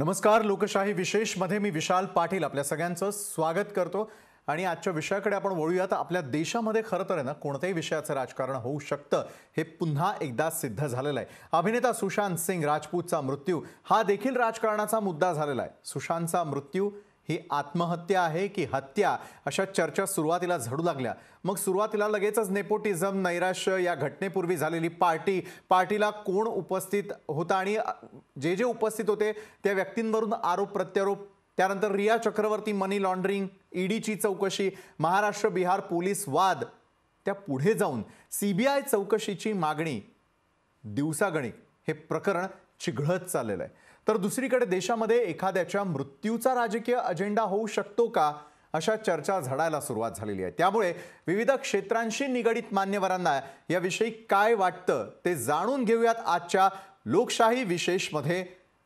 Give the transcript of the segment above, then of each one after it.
नमस्कार. लोकशाही विशेष मध्ये मी विशाल पाटील आपल्या सगळ्यांचं स्वागत करतो आणि आजच्या विषयाकडे आपण वळूयात. आपल्या देशामध्ये खरं तर आहे ना कोणत्याही विषयाचं राजकारण होऊ शकतं हे पुन्हा एकदा सिद्ध झालेलं आहे. अभिनेता सुशांत सिंग राजपूतचा मृत्यू हा देखील राजकारणाचा मुद्दा झालेला आहे. सुशांतचा मृत्यू ही आत्महत्या आहे की हत्या अशा चर्चा सुरुवातीला झडू लागल्या. मग सुरुवातीला लगेचच नेपोटिझम, नैराश्य, या घटनेपूर्वी झालेली पार्टीला कोण उपस्थित होता आणि जे उपस्थित होते त्या व्यक्तींवरून आरोप प्रत्यारोप, त्यानंतर रिया चक्रवर्ती मनी लॉन्ड्रिंग, ईडीची चौकशी, महाराष्ट्र बिहार पोलीस वाद, त्या पुढे जाऊन सीबीआय चौकशीची मागणी, दिवसागणिक हे प्रकरण चिघळत चाललेलं आहे. तर दुसरीकडे देशामध्ये एखाद्याच्या मृत्यूचा राजकीय अजेंडा होऊ शकतो का अशा चर्चा झडायला सुरुवात झालेली आहे. त्यामुळे विविध क्षेत्रांशी निगडित मान्यवरांना याविषयी काय वाटतं ते जाणून घेऊयात आजच्या लोकशाही विशेषमध्ये.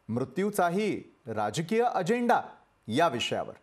मृत्यूचाही राजकीय अजेंडा या विषयावर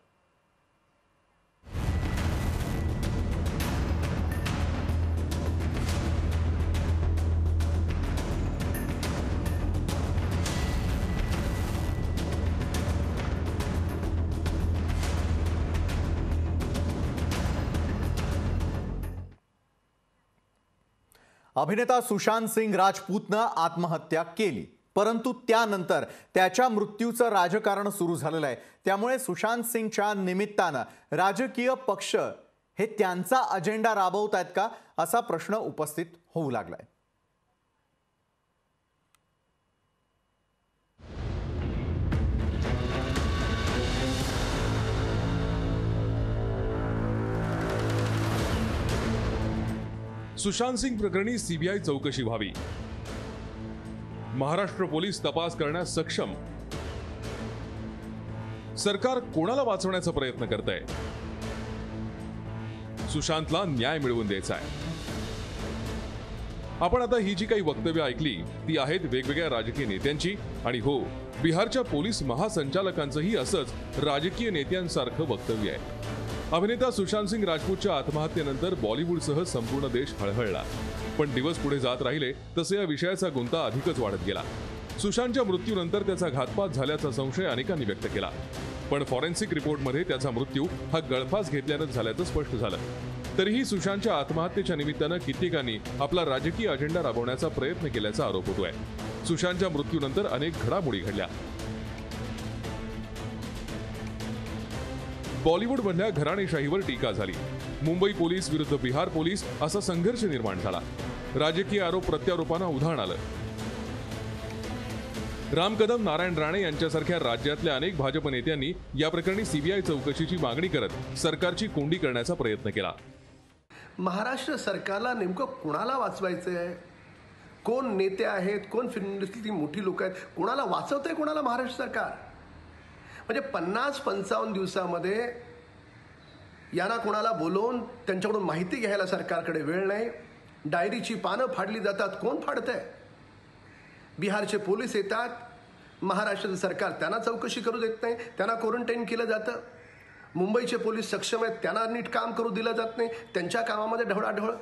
अभिनेता सुशांत सिंग राजपूतनं आत्महत्या केली, परंतु त्यानंतर त्याच्या मृत्यूचं राजकारण सुरू झालेलं आहे. त्यामुळे सुशांत सिंगच्या निमित्तानं राजकीय पक्ष हे त्यांचा अजेंडा राबवतायत का असा प्रश्न उपस्थित होऊ लागलाय. सुशांत सिंग प्रकरणी सीबीआय चौकशी व्हावी, महाराष्ट्र पोलीस तपास करण्यास सक्षम, सरकार कोणाला वाचवण्याचा प्रयत्न करतंय, सुशांतला न्याय मिळवून द्यायचा आहे. आपण आता ही जी काही वक्तव्य ऐकली ती आहेत वेगवेगळ्या राजकीय नेत्यांची, आणि हो, बिहारच्या पोलीस महासंचालकांचंही असंच राजकीय नेत्यांसारखं वक्तव्य आहे. अभिनेता सुशांत सिंग राजपूतच्या आत्महत्येनंतर बॉलिवूडसह संपूर्ण देश हळहळला. पण दिवस पुढे जात राहिले तसे या विषयाचा गुंता अधिकच वाढत गेला. सुशांतच्या मृत्यूनंतर त्याचा घातपात झाल्याचा संशय अनेकांनी व्यक्त केला. पण फॉरेन्सिक रिपोर्टमध्ये त्याचा मृत्यू हा गळफास घेतल्यानंच झाल्याचं स्पष्ट झालं. तरीही सुशांतच्या आत्महत्येच्या निमित्तानं कित्येकांनी आपला राजकीय अजेंडा राबवण्याचा प्रयत्न केल्याचा आरोप होतोय. सुशांतच्या मृत्यूनंतर अनेक घडामोडी घडल्या. बॉलिवूडमधल्या घराणेशाहीवर टीका झाली. मुंबई पोलीस विरुद्ध बिहार पोलीस असा संघर्ष निर्माण झाला. राजकीय आरोप प्रत्यारोपांना उधाण आलं. राम कदम, नारायण राणे यांच्यासारख्या राज्यातल्या अनेक भाजप नेत्यांनी या प्रकरणी सीबीआय चौकशीची मागणी करत सरकारची कोंडी करण्याचा प्रयत्न केला. महाराष्ट्र सरकारला नेमकं कोणाला वाचवायचं आहे? कोण नेते आहेत, कोण फिल्म इंडस्ट्रीतली मोठी लोक आहेत, कोणाला वाचवतंय कोणाला महाराष्ट्र सरकार? म्हणजे 50-55 दिवसामध्ये यांना कोणाला बोलवून त्यांच्याकडून माहिती घ्यायला सरकारकडे वेळ नाही. डायरीची पानं फाडली जातात. कोण फाडतंय? बिहारचे पोलीस येतात, महाराष्ट्राचं सरकार त्यांना चौकशी करू देत नाही, त्यांना क्वारंटाईन केलं जातं. मुंबईचे पोलीस सक्षम आहेत, त्यांना नीट काम करू दिलं जात नाही, त्यांच्या कामामध्ये ढवळाढवळ.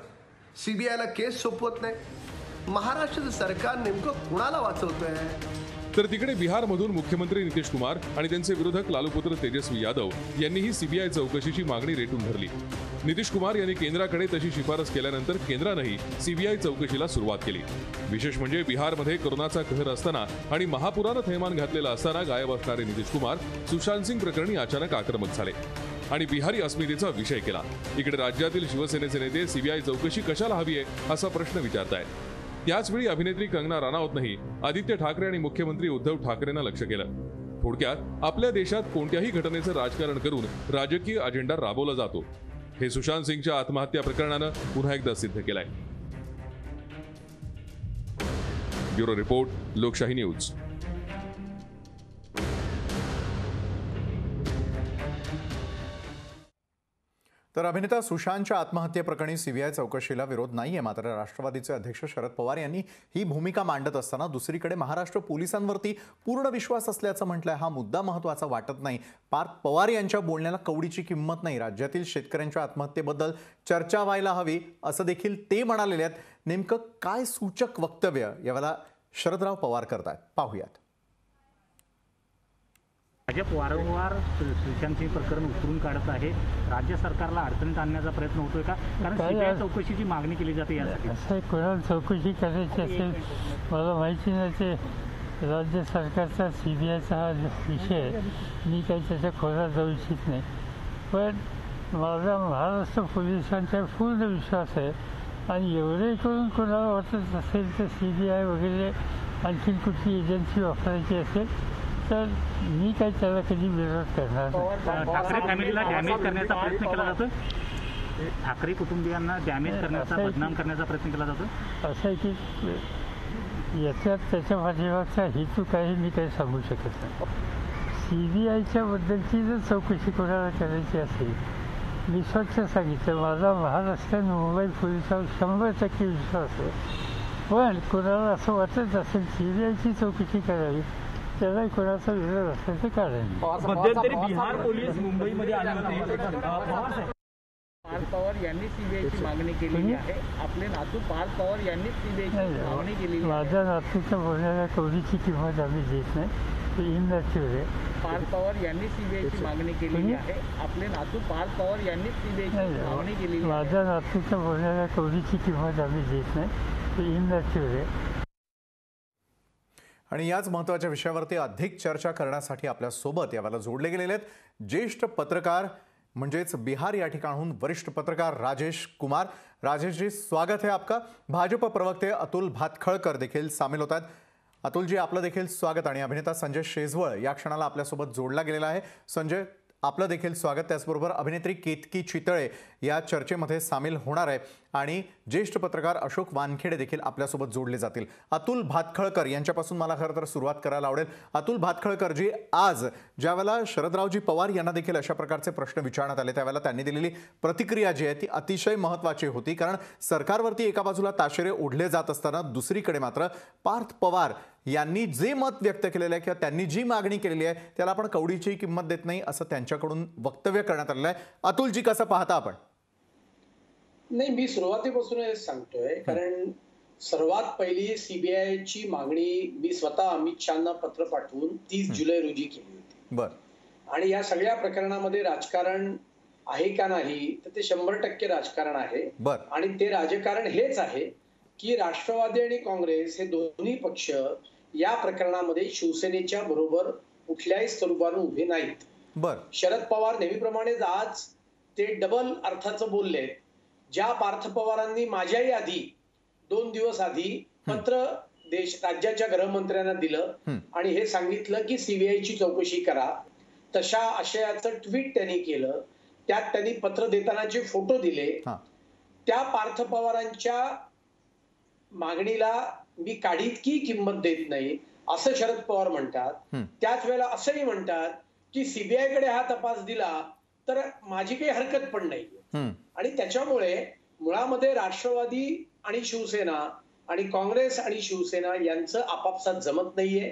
सीबीआयला केस सोपवत नाही. महाराष्ट्राचं सरकार नेमकं कुणाला वाचवतंय? तर तिकडे बिहारमधून मुख्यमंत्री नितीश कुमार आणि त्यांचे विरोधक लालूपुत्र तेजस्वी यादव यांनीही सीबीआय चौकशीची मागणी रेटून धरली. नितीश कुमार यांनी केंद्राकडे तशी शिफारस केल्यानंतर केंद्रानंही सीबीआय चौकशीला सुरुवात केली. विशेष म्हणजे बिहारमध्ये कोरोनाचा कहर असताना आणि महापुरानं थैमान घातलेला असताना गायब असणारे नितीश कुमार सुशांत सिंग प्रकरणी अचानक आक्रमक झाले आणि बिहारी अस्मितेचा विषय केला. इकडे राज्यातील शिवसेनेचे नेते सीबीआय चौकशी कशाला हवी आहे असा प्रश्न विचारतायत. त्याचवेळी अभिनेत्री कंगना राणावतनंही आदित्य ठाकरे आणि मुख्यमंत्री उद्धव ठाकरेंना लक्ष केलं. थोडक्यात आपल्या देशात कोणत्याही घटनेचं राजकारण करून राजकीय अजेंडा राबवला जातो हे सुशांत सिंगच्या आत्महत्या प्रकरणानं पुन्हा एकदा सिद्ध केलंय. ब्युरो रिपोर्ट, लोकशाही न्यूज. तर अभिनेता सुशांतच्या आत्महत्येप्रकरणी सीबीआय चौकशीला विरोध नाहीये. मात्र राष्ट्रवादीचे अध्यक्ष शरद पवार यांनी ही भूमिका मांडत असताना दुसरीकडे महाराष्ट्र पोलिसांवरती पूर्ण विश्वास असल्याचं म्हटलंय. हा मुद्दा महत्त्वाचा वाटत नाही. पार्थ पवार यांच्या बोलण्याला कवडीची किंमत नाही. राज्यातील शेतकऱ्यांच्या आत्महत्येबद्दल चर्चा व्हायला हवी असं देखील ते म्हणालेले आहेत. नेमकं काय सूचक वक्तव्य यावेळेला शरदराव पवार करतात पाहूयात. भाजप वारंवार सुशांत सिंह प्रकरण उचलून काढत आहे. राज्य सरकारला अडचणीत आणण्याचा प्रयत्न होतोय का? कारण सीबीआय चौकशीची मागणी केली जाते यासाठी. असं कोणाला चौकशी करायची असेल मला माहिती नाही. ते राज्य सरकारचा सीबीआयचा हा विषय मी काही त्याच्या खोलात जाऊ इच्छित नाही. पण माझा महाराष्ट्र पोलिसांचा पूर्ण विश्वास आहे आणि एवढे करून कोणाला वाटत असेल तर सीबीआय वगैरे आणखीन कुठली एजन्सी वापरायची असेल तर मी काही त्याला कधी विरोध करणार नाही. ठाकरे फॅमिलीला डॅमेज करण्याचा प्रयत्न केला जातो. ठाकरे कुटुंबियांना डॅमेज करण्याचा, बदनाम करण्याचा प्रयत्न केला जातो. असं आहे की याच्यात त्याच्या पाठीमागचा हेतू काही मी काही सांगू शकत नाही. सीबीआयच्या बद्दलची जर चौकशी कोणाला करायची असेल मी स्वच्छ सांगितलं माझा महाराष्ट्र आणि मुंबई पोलिसांवर 100% विश्वास आहे. पण कोणाला असं वाटत असेल सीबीआयची चौकशी करावी त्याला कोणाचा विरोध असल्याचं कारण नाही. मध्यंतरी बिहार पोलीस मुंबईमध्ये आले होते. पार्थ पवार यांनी सीबीआयची मागणी केलेली आहे. आपले नातू पार्थ पवार यांनी सीबीआयची मागणी केलेली. माझ्या नातूच्या बोलण्याला कवडीची किंमत आम्ही देत नाही. ते इनॅक्टिव्ह आहे. पार्थ पवार यांनी सीबीआयची मागणी केलेली आहे. आपले नातू पार्थ पवार यांनी सीबीआयची मागणी केलेली. माझ्या नातूच्या बोलण्याला कवडीची किंमत आम्ही देत नाही. ते इनॅक्टिव्ह आहे. आणि याच महत्त्वाच्या विषयावरती अधिक चर्चा करण्यासाठी आपल्यासोबत यावेळेला जोडले गेलेले आहेत ज्येष्ठ पत्रकार म्हणजेच बिहार या ठिकाणाहून वरिष्ठ पत्रकार राजेश कुमार. राजेश जी, स्वागत है आपका. भाजप प्रवक्ते अतुल भातखळकर देखील सामील होत आहेत. अतुलजी, आपलं देखील स्वागत. आणि अभिनेता संजय शेजवळ या क्षणाला आपल्यासोबत जोडला गेलेला आहे. संजय, आपलं देखील स्वागत. त्याचबरोबर अभिनेत्री केतकी चितळे या चर्चेमध्ये सामील होणार आहे आणि ज्येष्ठ पत्रकार अशोक वानखेडे देखील आपल्यासोबत जोडले जातील. अतुल भातखळकर यांच्यापासून मला खरं तर सुरुवात करायला आवडेल. अतुल भातखळकर जी, आज ज्यावेळेला शरदरावजी पवार यांना देखील अशा प्रकारचे प्रश्न विचारण्यात आले त्यावेळेला त्यांनी दिलेली प्रतिक्रिया जी आहे ती अतिशय महत्त्वाची होती. कारण सरकारवरती एका बाजूला ताशेरे ओढले जात असताना दुसरीकडे मात्र पार्थ पवार यांनी जे मत व्यक्त केलेलं आहे किंवा त्यांनी जी मागणी केलेली आहे त्याला आपण कवडीची किंमत देत नाही असं त्यांच्याकडून वक्तव्य करण्यात आलेलं आहे. अतुलजी, कसं पाहता आपण? नाही, मी सुरुवातीपासून हे सांगतोय कारण सर्वात पहिली सीबीआयची मागणी मी स्वतः अमित शहाना पत्र पाठवून 30 जुलै रोजी केली होती. बर. आणि या सगळ्या प्रकरणामध्ये राजकारण आहे का नाही तर ते 100% राजकारण आहे. बर. आणि ते राजकारण हेच आहे की राष्ट्रवादी आणि काँग्रेस हे दोन्ही पक्ष या प्रकरणामध्ये शिवसेनेच्या बरोबर कुठल्याही स्वरूपाने उभे नाहीत. बर. शरद पवार नेहमीप्रमाणे आज ते डबल अर्थाचं बोलले. ज्या पार्थ पवारांनी माझ्याही आधी 2 दिवस आधी पत्र राज्याच्या गृहमंत्र्यांना दिलं आणि हे सांगितलं की सीबीआयची चौकशी करा, तशा आशयाचं ट्विट त्यांनी केलं. त्यात त्यांनी पत्र देतानाचे फोटो दिले. त्या पार्थ पवारांच्या मागणीला मी काडीतकी किंमत देत नाही असं शरद पवार म्हणतात. त्याच वेळेला असंही म्हणतात की सीबीआय कडे हा तपास दिला तर माझी काही हरकत पण नाही. आणि त्याच्यामुळे मुळामध्ये राष्ट्रवादी आणि शिवसेना आणि काँग्रेस आणि शिवसेना यांचं आपापसात जमत नाहीये.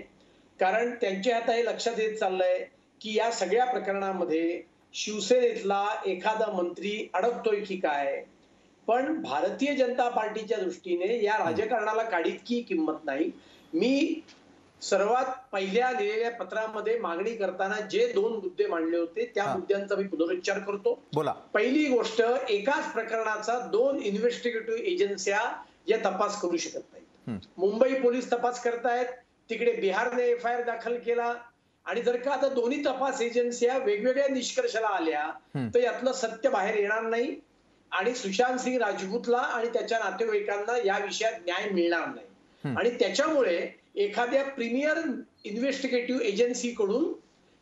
कारण त्यांच्या आता हे लक्षात येत चाललंय की या सगळ्या प्रकरणामध्ये शिवसेनेतला एखादा मंत्री अडकतोय की काय. पण भारतीय जनता पार्टीच्या दृष्टीने या राजकारणाला काडीतकी किंमत नाही. मी सर्वात पहिल्या लिहिलेल्या पत्रामध्ये मागणी करताना जे 2 मुद्दे मांडले होते त्या मुद्द्यांचा मी पुनरुच्चार करतो. बोला. पहिली गोष्ट, एकाच प्रकरणाचा 2 इन्व्हेस्टिगेटिव्ह एजन्स्या या तपास करू शकत नाहीत. मुंबई पोलीस तपास करतायत, तिकडे बिहारने FIR दाखल केला. आणि जर का आता दोन्ही तपास एजन्स्या वेगवेगळ्या निष्कर्षाला आल्या तर यातलं सत्य बाहेर येणार नाही आणि सुशांत सिंह राजपूतला आणि त्याच्या नातेवाईकांना या विषयात न्याय मिळणार नाही. आणि त्याच्यामुळे एखाद्या प्रीमियर इन्व्हेस्टिगेटिव्ह एजन्सीकडून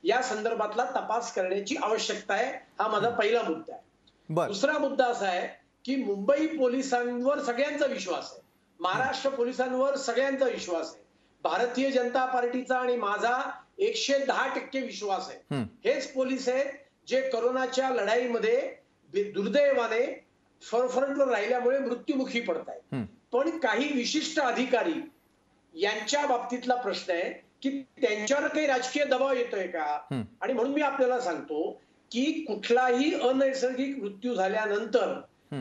या संदर्भातला तपास करण्याची आवश्यकता आहे. हा माझा पहिला मुद्दा आहे. दुसरा मुद्दा असा आहे की मुंबई पोलिसांवर सगळ्यांचा विश्वास आहे, महाराष्ट्र पोलिसांवर सगळ्यांचा विश्वास आहे, भारतीय जनता पार्टीचा आणि माझा 110% विश्वास आहे. हेच पोलीस आहेत जे कोरोनाच्या लढाईमध्ये दुर्दैवाने फॉरफ्रंटवर राहिल्यामुळे मृत्युमुखी पडत आहेत. पण काही विशिष्ट अधिकारी यांच्या बाबतीतला प्रश्न आहे की त्यांच्यावर काही राजकीय दबाव येतोय का. आणि म्हणून मी आपल्याला सांगतो की कुठलाही अनैसर्गिक मृत्यू झाल्यानंतर,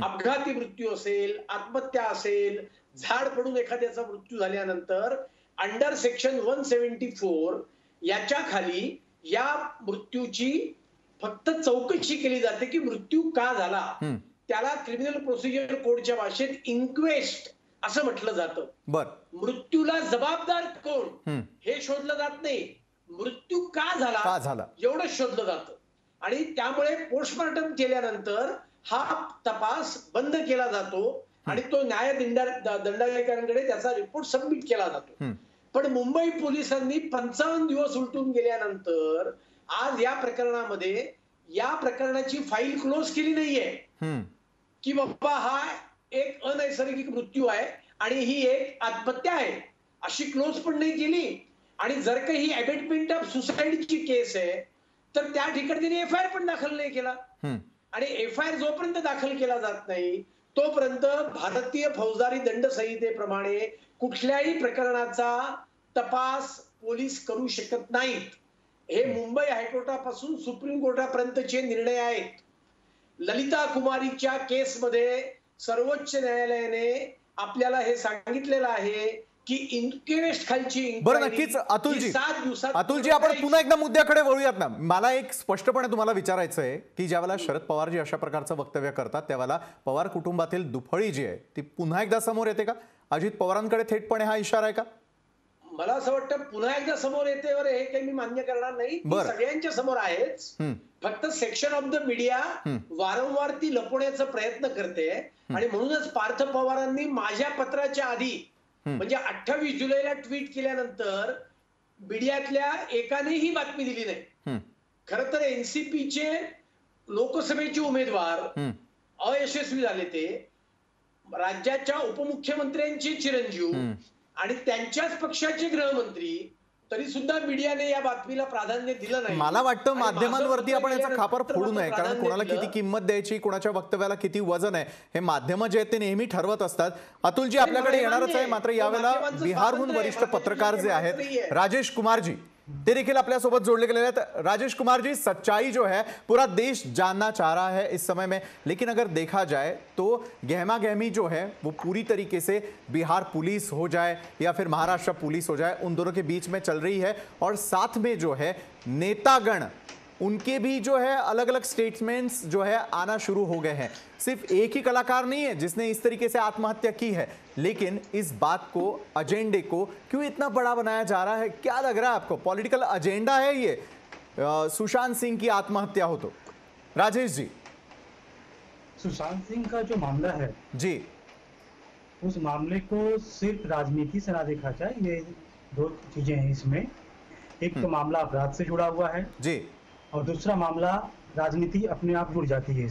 अपघाती मृत्यू असेल, आत्महत्या असेल, झाड पडून एखाद्याचा मृत्यू झाल्यानंतर अंडर सेक्शन 174 याच्या खाली या मृत्यूची फक्त चौकशी केली जाते की मृत्यू का झाला. त्याला क्रिमिनल प्रोसिजर कोडच्या भाषेत इन्क्वेस्ट असं म्हटलं जातं. बर. मृत्यूला जबाबदार कोण हे शोधलं जात नाही, मृत्यू का झाला एवढं शोधलं जातं. आणि त्यामुळे पोस्टमॉर्टम केल्यानंतर हा तपास बंद केला जातो आणि तो न्याय दंडाधिकाऱ्यांकडे त्याचा रिपोर्ट सबमिट केला जातो. पण मुंबई पोलिसांनी 55 दिवस उलटून गेल्यानंतर आज या प्रकरणामध्ये या प्रकरणाची फाईल क्लोज केली नाहीये की बाबा हा एक अनैसर्गिक मृत्यू आहे आणि ही एक आत्महत्या आहे अशी क्लोज पण नाही केली. आणि जर का ही अबेटमेंट ऑफ सुसाईडची केस आहे तर त्या ठिकाणी त्यांनी एफआयआर पण दाखल नाही केला. आणि एफआयआर जोपर्यंत दाखल केला जात नाही तोपर्यंत भारतीय फौजदारी दंड संहितेप्रमाणे कुठल्याही प्रकरणाचा तपास पोलीस करू शकत नाहीत. हे मुंबई हायकोर्टापासून सुप्रीम कोर्टापर्यंतचे निर्णय आहेत. ललिता कुमारीच्या केसमध्ये सर्वोच्च न्यायालयाने आपल्याला हे सांगितलेलं आहे की इन्क्वेस्ट खालची. बरं, नक्कीच अतुलजी आपण पुन्हा एकदा मुद्द्याकडे वळूयात ना. मला एक स्पष्टपणे तुम्हाला विचारायचं आहे की ज्यावेळेला शरद पवारजी अशा प्रकारचं वक्तव्य करतात त्यावेळेला पवार कुटुंबातील दुफळी जी आहे ती पुन्हा एकदा समोर येते का? अजित पवारांकडे थेटपणे हा इशारा आहे का? मला असं वाटतं पुन्हा एकदा समोर येते वर हे काही मी मान्य करणार नाही. सगळ्यांच्या समोर आहेच. फक्त सेक्शन ऑफ द मीडिया वारंवार ती लपवण्याचा प्रयत्न करते आणि म्हणूनच पार्थ पवारांनी माझ्या पत्राच्या आधी म्हणजे 28 जुलैला ट्विट केल्यानंतर मीडियातल्या एकाने ही बातमी दिली नाही. खरं तर एनसीपीचे लोकसभेचे उमेदवार अयशस्वी झाले, ते राज्याच्या उपमुख्यमंत्र्यांचे चिरंजीव आणि त्यांच्याच पक्षाचे गृहमंत्री, तरी सुद्धा मीडियाने या बातमीला प्राधान्य दिलं नाही. मला वाटतं माध्यमांवरती आपण याचा खापर फोडू नये, कारण कोणाला किती किंमत द्यायची, कोणाच्या वक्तव्याला किती वजन आहे हे माध्यम जे आहेत ते नेहमी ठरवत असतात. अतुलजी आपल्याकडे येणारच आहे, मात्र यावेळेला बिहारहून वरिष्ठ पत्रकार जे आहेत राजेश कुमारजी ते देखिए अपने सोबत जोड़ने के लिए। राजेश कुमार जी, सच्चाई जो है पूरा देश जानना चाह रहा है इस समय में, लेकिन अगर देखा जाए तो गहमा गहमी जो है वो पूरी तरीके से बिहार पुलिस हो जाए या फिर महाराष्ट्र पुलिस हो जाए, उन दोनों के बीच में चल रही है। और साथ में जो है नेतागण उनके भी जो है अलग अलग स्टेटमेंट्स जो है आना शुरू हो गए हैं। सिर्फ एक ही कलाकार नहीं है जिसने इस तरीके से आत्महत्या की है, लेकिन इस बात को, एजेंडे को क्यों इतना बड़ा बनाया जा रहा है? क्या लग रहा है आपको, पॉलिटिकल एजेंडा है ये सुशांत सिंह की आत्महत्या हो तो? राजेश जी, सुशांत सिंह का जो मामला है जी, उस मामले को सिर्फ राजनीति से ना देखा जाए। ये दो चीजें हैं इसमें। एक तो मामला अपराध से जुड़ा हुआ है जी, और दूसरा मामला राजनीति अपने आप जुड़ जाती है।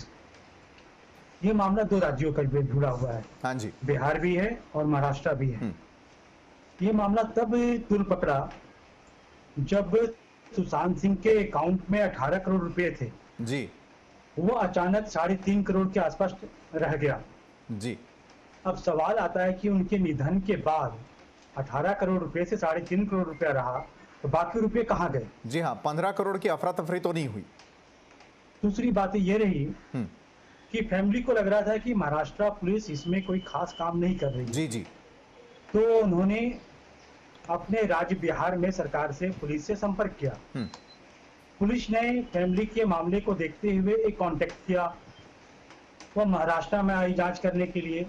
ये मामला दो राज्यों का जुड़ा हुआ है। हाँ जी, बिहार भी है और महाराष्ट्र भी है। ये मामला तब तुल पकड़ा जब सुशांत सिंह के अकाउंट में 18 करोड़ रुपए थे जी, वो अचानक 3.5 करोड़ के आसपास रह गया जी। अब सवाल आता है कि उनके निधन के बाद 18 करोड़ रुपए से 3.5 करोड़ रुपया रहा, तो बाकी रुपए कहाँ गए? जी हाँ, 15 करोड़ की अफरा तफरी तो नहीं हुई। दूसरी बात ये रही कि फैमिली को लग रहा था कि महाराष्ट्र पुलिस इसमें कोई खास काम नहीं कर रही। जी जी, तो उन्होंने अपने राज्य बिहार में सरकार से, पुलिस से संपर्क किया। पुलिस ने फैमिली के मामले को देखते हुए एक कांटेक्ट किया, वो महाराष्ट्र में आई जांच करने के लिए।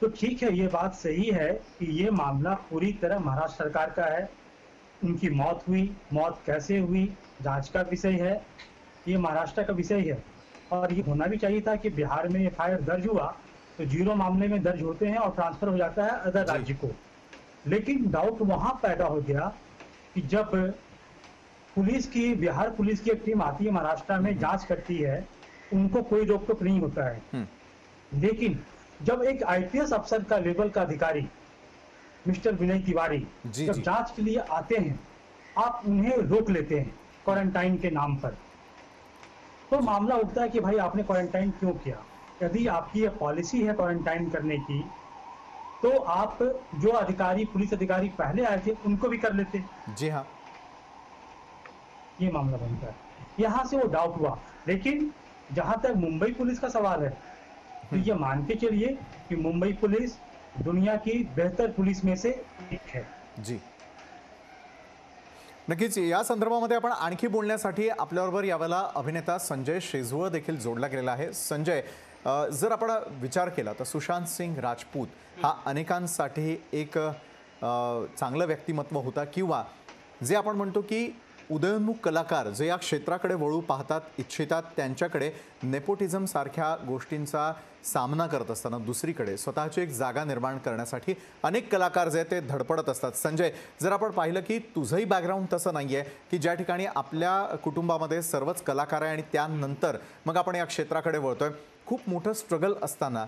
तो ठीक है, ये बात सही है कि ये मामला पूरी तरह महाराष्ट्र सरकार का है। उनकी मौत हुई, मौत कैसे हुई, जांच का विषय है, ये महाराष्ट्र का विषय है। और ये होना भी चाहिए था कि बिहार में एफआईआर दर्ज हुआ तो 0 मामले में दर्ज होते हैं और ट्रांसफर हो जाता है अदर राज्य को। लेकिन डाउट वहां पैदा हो गया कि जब पुलिस की, बिहार पुलिस की एक टीम आती है महाराष्ट्र में, जांच करती है, उनको कोई रोक टोक नहीं होता है। लेकिन जब एक आईपीएस अफसर का लेवल का अधिकारी मिस्टर विनय तिवारी जब जांच के लिए आते हैं, आप उन्हें रोक लेते हैं क्वारंटाइन के नाम पर, तो मामला उठता है कि भाई आपने क्वारंटाइन क्यों किया? यदि आपकी ये पॉलिसी है क्वारंटाइन करने की, तो आप जो अधिकारी, पुलिस अधिकारी पहले आए थे उनको भी कर लेते। जी हाँ, ये मामला बनता है। यहां से वो डाउट हुआ। लेकिन जहां तक मुंबई पुलिस का सवाल है, तो ये मान के चलिए कि मुंबई पुलिस दुनिया की बेहतर पुलिस में से एक है। जी। नक्कीच या संदर्भामध्ये आपण आणखी बोलण्यासाठी आपल्याबरोबर यावेळेला अभिनेता संजय शेजवळ देखील जोडला गेलेला आहे. संजय, जर आपण विचार केला तर सुशांत सिंग राजपूत हा अनेकांसाठी एक चांगलं व्यक्तिमत्व होता, किंवा जे आपण म्हणतो की उदयोन्मुख कलाकार जे या क्षेत्राकडे वळू पाहतात इच्छितात त्यांच्याकडे नेपोटिझम सारख्या गोष्टींचा सामना करत असताना दुसरीकडे स्वतःची एक जागा निर्माण करण्यासाठी अनेक कलाकार जे ते धडपडत असतात. संजय, जर आपण पाहिलं की तुझंही बॅकग्राऊंड तसं नाही आहे की ज्या ठिकाणी आपल्या कुटुंबामध्ये सर्वच कलाकार आहे आणि त्यानंतर मग आपण या क्षेत्राकडे वळतोय, खूप मोठं स्ट्रगल असताना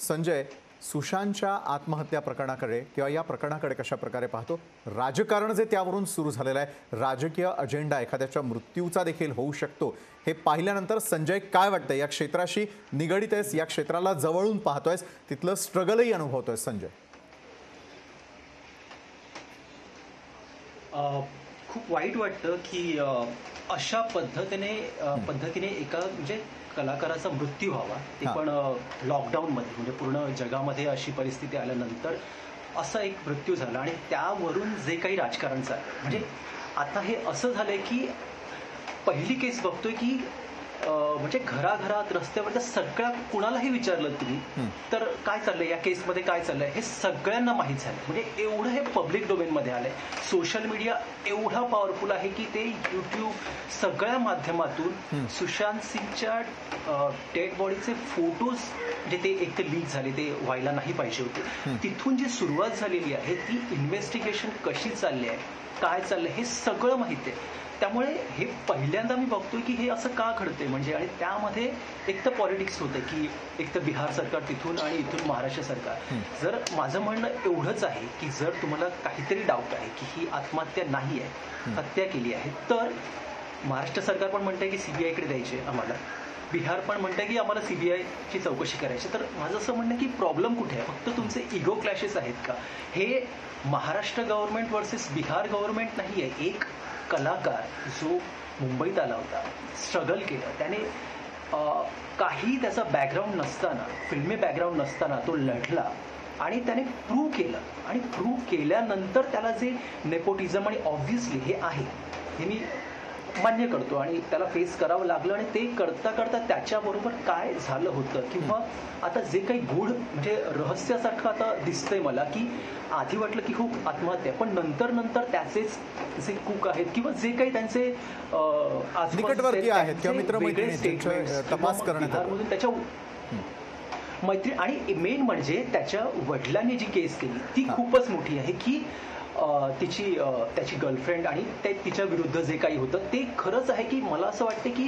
संजय सुशांतच्या आत्महत्या प्रकरणाकडे किंवा या प्रकरणाकडे कशा प्रकारे पाहतो? राजकारण जे त्यावरून सुरू झालेलं आहे, राजकीय अजेंडा एखाद्याच्या मृत्यूचा देखील होऊ शकतो, हे पाहिल्यानंतर संजय काय वाटतं? या क्षेत्राशी निगडित आहेस, या क्षेत्राला जवळून पाहतोयस, तिथलं स्ट्रगलही अनुभवतोय संजय. खूप वाईट वाटतं की अशा पद्धतीने एका म्हणजे कलाकाराचा मृत्यू व्हावा, ते पण लॉकडाऊनमध्ये. म्हणजे पूर्ण जगामध्ये अशी परिस्थिती आल्यानंतर असा एक मृत्यू झाला आणि त्यावरून जे काही राजकारण चाललं, म्हणजे आता हे असं झालंय की पहिली केस बघतोय की म्हणजे घराघरात रस्त्यावर सगळ्या कुणालाही विचारलं तुम्ही तर काय चाललंय या केसमध्ये, काय चाललंय हे सगळ्यांना माहीत झालं. म्हणजे एवढं हे पब्लिक डोमेनमध्ये आलंय. सोशल मीडिया एवढा पॉवरफुल आहे की ते यूट्यूब सगळ्या माध्यमातून सुशांत सिंगच्या डेड बॉडीचे फोटोज म्हणजे ते एक तर लीक झाले, ते व्हायला नाही पाहिजे होते. तिथून जी सुरुवात झालेली आहे ती इन्व्हेस्टिगेशन कशी चालली आहे, काय चाललंय हे सगळं माहिती आहे. त्यामुळे हे पहिल्यांदा मी बघतोय की हे असं का घडतंय. म्हणजे आणि त्यामध्ये एक तर पॉलिटिक्स होतं की एक तर बिहार सरकार तिथून आणि इथून महाराष्ट्र सरकार. जर माझं म्हणणं एवढंच आहे की जर तुम्हाला काहीतरी डाऊट आहे की ही आत्महत्या नाही आहे, हत्या केली आहे, तर महाराष्ट्र सरकार पण म्हणतंय की सीबीआयकडे द्यायचे आम्हाला, बिहार पण म्हणतंय की आम्हाला सीबीआयची चौकशी करायची. तर माझं असं म्हणणं की प्रॉब्लेम कुठे आहे? फक्त तुमचे इगो क्लॅशेस आहेत का? हे Maharashtra government versus Bihar government नाही आहे. एक कलाकार जो मुंबईत आला होता, स्ट्रगल केलं, त्याने काही त्याचा बॅकग्राऊंड नसताना, फिल्मी बॅकग्राऊंड नसताना तो लढला आणि त्याने प्रूव्ह केलं. आणि प्रूव्ह केल्यानंतर त्याला जे नेपोटिझम आणि ऑब्व्हियसली हे आहे हे मी मान्य करतो आणि त्याला फेस करावं लागलं. आणि ते करता करता त्याच्याबरोबर काय झालं होतं किंवा आता जे काही गूढ म्हणजे रहस्यासारखं आता दिसतंय मला की आधी वाटलं की हो आत्महत्या, पण नंतर त्याचेच जे कुक आहेत किंवा जे काही त्यांचे निकटवर्तीय आहेत किंवा मित्रमैत्रिणी तपास करण्यात त्याच्या मैत्री. आणि मेन म्हणजे त्याच्या वडिलांनी जी केस केली ती खूपच मोठी आहे की त्याची गर्लफ्रेंड आणि तिच्या विरुद्ध जे काही होतं ते खरंच आहे की मला असं वाटतं की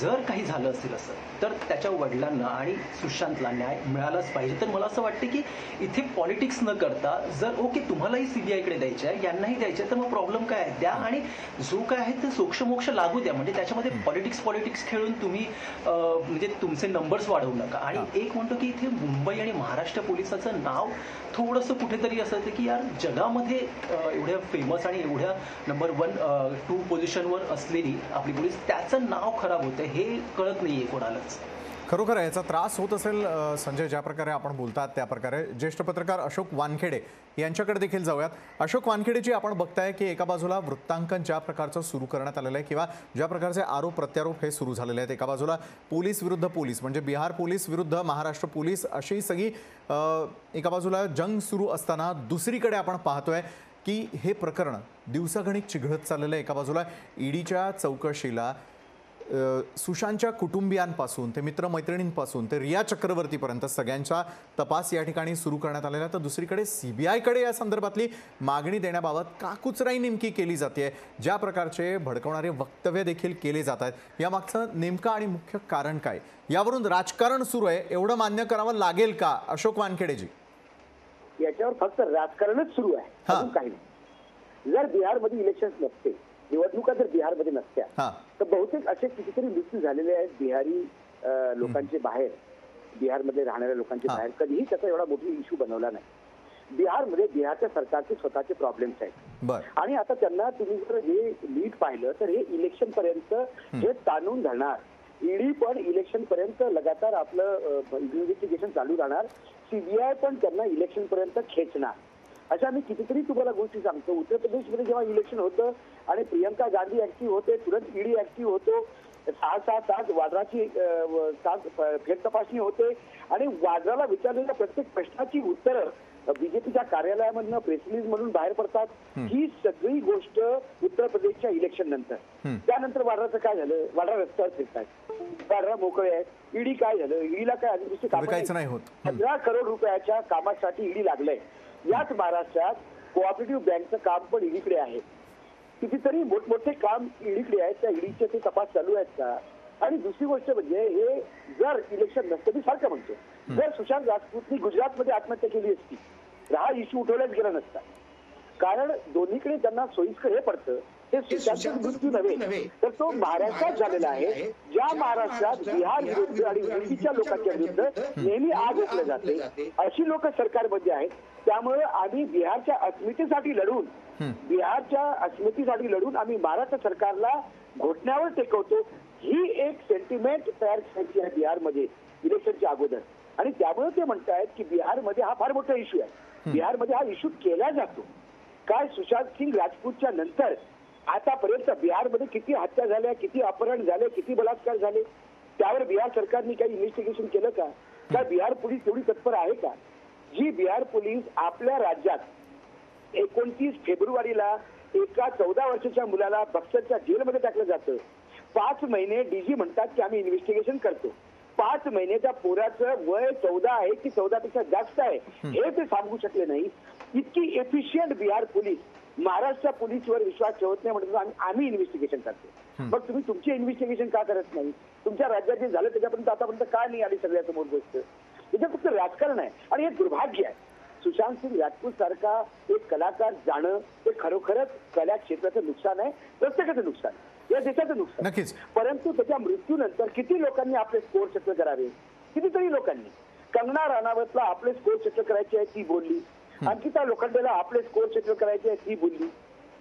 जर काही झालं असेल असं तर त्याच्या वडिलांना आणि सुशांतला न्याय मिळालाच पाहिजे. तर मला असं वाटतं की इथे पॉलिटिक्स न करता जर ओके तुम्हालाही सीबीआयकडे द्यायचं आहे, यांनाही द्यायचं आहे, तर मग प्रॉब्लेम काय आहे द्या आणि जो काय आहे ते सोक्षमोक्ष लागू द्या. म्हणजे त्याच्यामध्ये पॉलिटिक्स खेळून तुम्ही म्हणजे तुमचे नंबर्स वाढवू नका. आणि एक म्हणतो की इथे मुंबई आणि महाराष्ट्र पोलिसाचं नाव थोडंसं कुठेतरी असं की यार जगामध्ये एवढ्या फेमस आणि एवढ्या नंबर 1, 2 पोझिशनवर असलेली आपली पोलीस, त्याचं नाव खराब होतं हे कळत नाहीये कोणालाच. खरोखर याचा त्रास होत असेल संजय, ज्या प्रकारे आपण बोलतात त्या प्रकारे. ज्येष्ठ पत्रकार अशोक वानखेडे यांच्याकडे देखील जाऊयात. अशोक वानखेडेजी, आपण बघताय की एका बाजूला वृत्तांकन ज्या प्रकारचं सुरू करण्यात आलेलं आहे किंवा ज्या प्रकारचे आरोप प्रत्यारोप हे सुरू झालेले आहेत, एका बाजूला पोलीस विरुद्ध पोलीस म्हणजे बिहार पोलीस विरुद्ध महाराष्ट्र पोलीस अशी सगळी एका बाजूला जंग सुरू असताना दुसरीकडे आपण पाहतोय की हे प्रकरण दिवसागणिक चिघळत चाललेलं आहे. एका बाजूला ईडीच्या चौकशीला सुशांतच्या कुटुंबियांपासून ते मित्रमैत्रिणींपासून ते रिया चक्रवर्तीपर्यंत सगळ्यांचा तपास या ठिकाणी सुरू करण्यात आलेला आहे. तर दुसरीकडे सीबीआयकडे या संदर्भातली मागणी देण्याबाबत काकुचराई नेमकी केली जाते, ज्या प्रकारचे भडकवणारे वक्तव्य देखील केले जात आहेत, यामागचं नेमकं आणि मुख्य कारण काय? यावरून राजकारण सुरू आहे एवढं मान्य करावं लागेल का अशोक वानखेडेजी? याच्यावर फक्त राजकारणच सुरू आहे, अजून काही नाही. जर बिहारमध्ये इलेक्शन नसते, निवडणुका जर बिहारमध्ये नसत्या तर बहुतेक असे कितीतरी मृत्यू झालेले आहेत बिहारी लोकांचे बाहेर, बिहारमध्ये राहणाऱ्या लोकांचे बाहेर. कधीही त्याचा एवढा मोठा इश्यू बनवला नाही. बिहारमध्ये बिहारच्या सरकारचे स्वतःचे प्रॉब्लेम्स आहेत आणि आता त्यांना तुम्ही जर हे लीड पाहिलं तर हे इलेक्शन पर्यंत हे ताणून धरणार. ईडी पण इलेक्शन पर्यंत लगातार आपलं इन्व्हेस्टिगेशन चालू राहणार. सीबीआय पण त्यांना इलेक्शन पर्यंत खेचणार. अशा मी कितीतरी तुम्हाला गोष्टी सांगतो. उत्तर प्रदेशमध्ये जेव्हा इलेक्शन होतं आणि प्रियंका गांधी ऍक्टिव्ह होते, तुरंत ईडी ऍक्टिव्ह होतो, 6 तास वाड्राची फेर तपासणी होते आणि वाड्राला विचारलेल्या प्रत्येक प्रश्नाची उत्तरं बीजेपीच्या कार्यालयामधनं प्रेस रिलीज म्हणून बाहेर पडतात. ही सगळी गोष्ट उत्तर प्रदेशच्या इलेक्शन नंतर. त्यानंतर वाड्राचं काय झालं? वाड्रा रस्त्यावर फिरतात, वाड्रा मोकळे आहेत. ईडी काय झालं? ईडीला काय अधिकृत काम नाही होत. 15 करोड रुपयाच्या कामासाठी ईडी लागलंय. याच महाराष्ट्रात कोऑपरेटिव्ह बँकचं काम पण ईडीकडे आहे. कितीतरी मोठमोठे काम ईडीकडे आहेत. त्या ईडीचे ते तपास चालू आहेत का? आणि दुसरी गोष्ट म्हणजे हे जर इलेक्शन नसतं, मी सारखं म्हणतो, जर सुशांत राजपूतनी गुजरातमध्ये आत्महत्या केली असती तर हा इश्यू उठवलाच गेला नसता. कारण दोन्हीकडे त्यांना सोयीस्कर हे पडतं. ते सुशांत मृत्यू नव्हे तर तो महाराष्ट्रात झालेला आहे. ज्या महाराष्ट्रात बिहार विरुद्ध आणि युपीच्या लोकांच्या विरुद्ध नेहमी आग ओकलं जाते, अशी लोक सरकारमध्ये आहेत. त्यामुळे आम्ही बिहारच्या अस्मितेसाठी लढून आम्ही महाराष्ट्र सरकारला घोटण्यावर टेकवतो. ही एक सेंटिमेंट तयार करायची आहे बिहारमध्ये इलेक्शनच्या अगोदर. आणि त्यामुळे ते म्हणतायत की बिहारमध्ये हा फार मोठा इश्यू आहे. बिहारमध्ये हा इश्यू केला जातो. काय सुशांत सिंग राजपूतच्या नंतर आतापर्यंत बिहारमध्ये किती हत्या झाल्या, किती अपहरण झाले, किती बलात्कार झाले, त्यावर बिहार सरकारने काही इन्व्हेस्टिगेशन केलं का? काय बिहार पोलीस तेवढी तत्पर आहे का? जी बिहार पोलीस आपल्या राज्यात 29 फेब्रुवारीला एका 14 वर्षाच्या मुलाला बक्सरच्या जेलमध्ये टाकलं जातं. 5 महिने डीजी म्हणतात की आम्ही इन्व्हेस्टिगेशन करतो. 5 महिन्याच्या पोराचं वय 14 आहे की 14 पेक्षा जास्त आहे हे ते सांगू शकले नाही. इतकी एफिशियंट बिहार पोलीस महाराष्ट्र पोलीसवर विश्वास ठेवत नाही म्हणून आम्ही इन्व्हेस्टिगेशन करतो. मग तुम्ही तुमची इन्व्हेस्टिगेशन का करत नाही? तुमच्या राज्यात जे झालं त्याच्यापर्यंत आतापर्यंत का नाही आली सगळ्यासमोर गोष्ट? त्याच्यात फक्त राजकारण आहे आणि हे दुर्भाग्य आहे. सुशांत सिंग राजपूत सारखा एक कलाकार जाणं हे खरोखरच कला क्षेत्राचं नुकसान आहे, प्रत्येकाचं नुकसान, या देशाचं नुकसान. नक्कीच. परंतु त्याच्या मृत्यूनंतर किती लोकांनी आपले स्कोर सेटल करावे? कितीतरी लोकांनी. कंगना राणावतला आपले स्कोर सेटल करायचे आहे ती बोलली. अंकिता लोखंडेला आपले स्कोर सेटल करायचे आहे ती बोलली.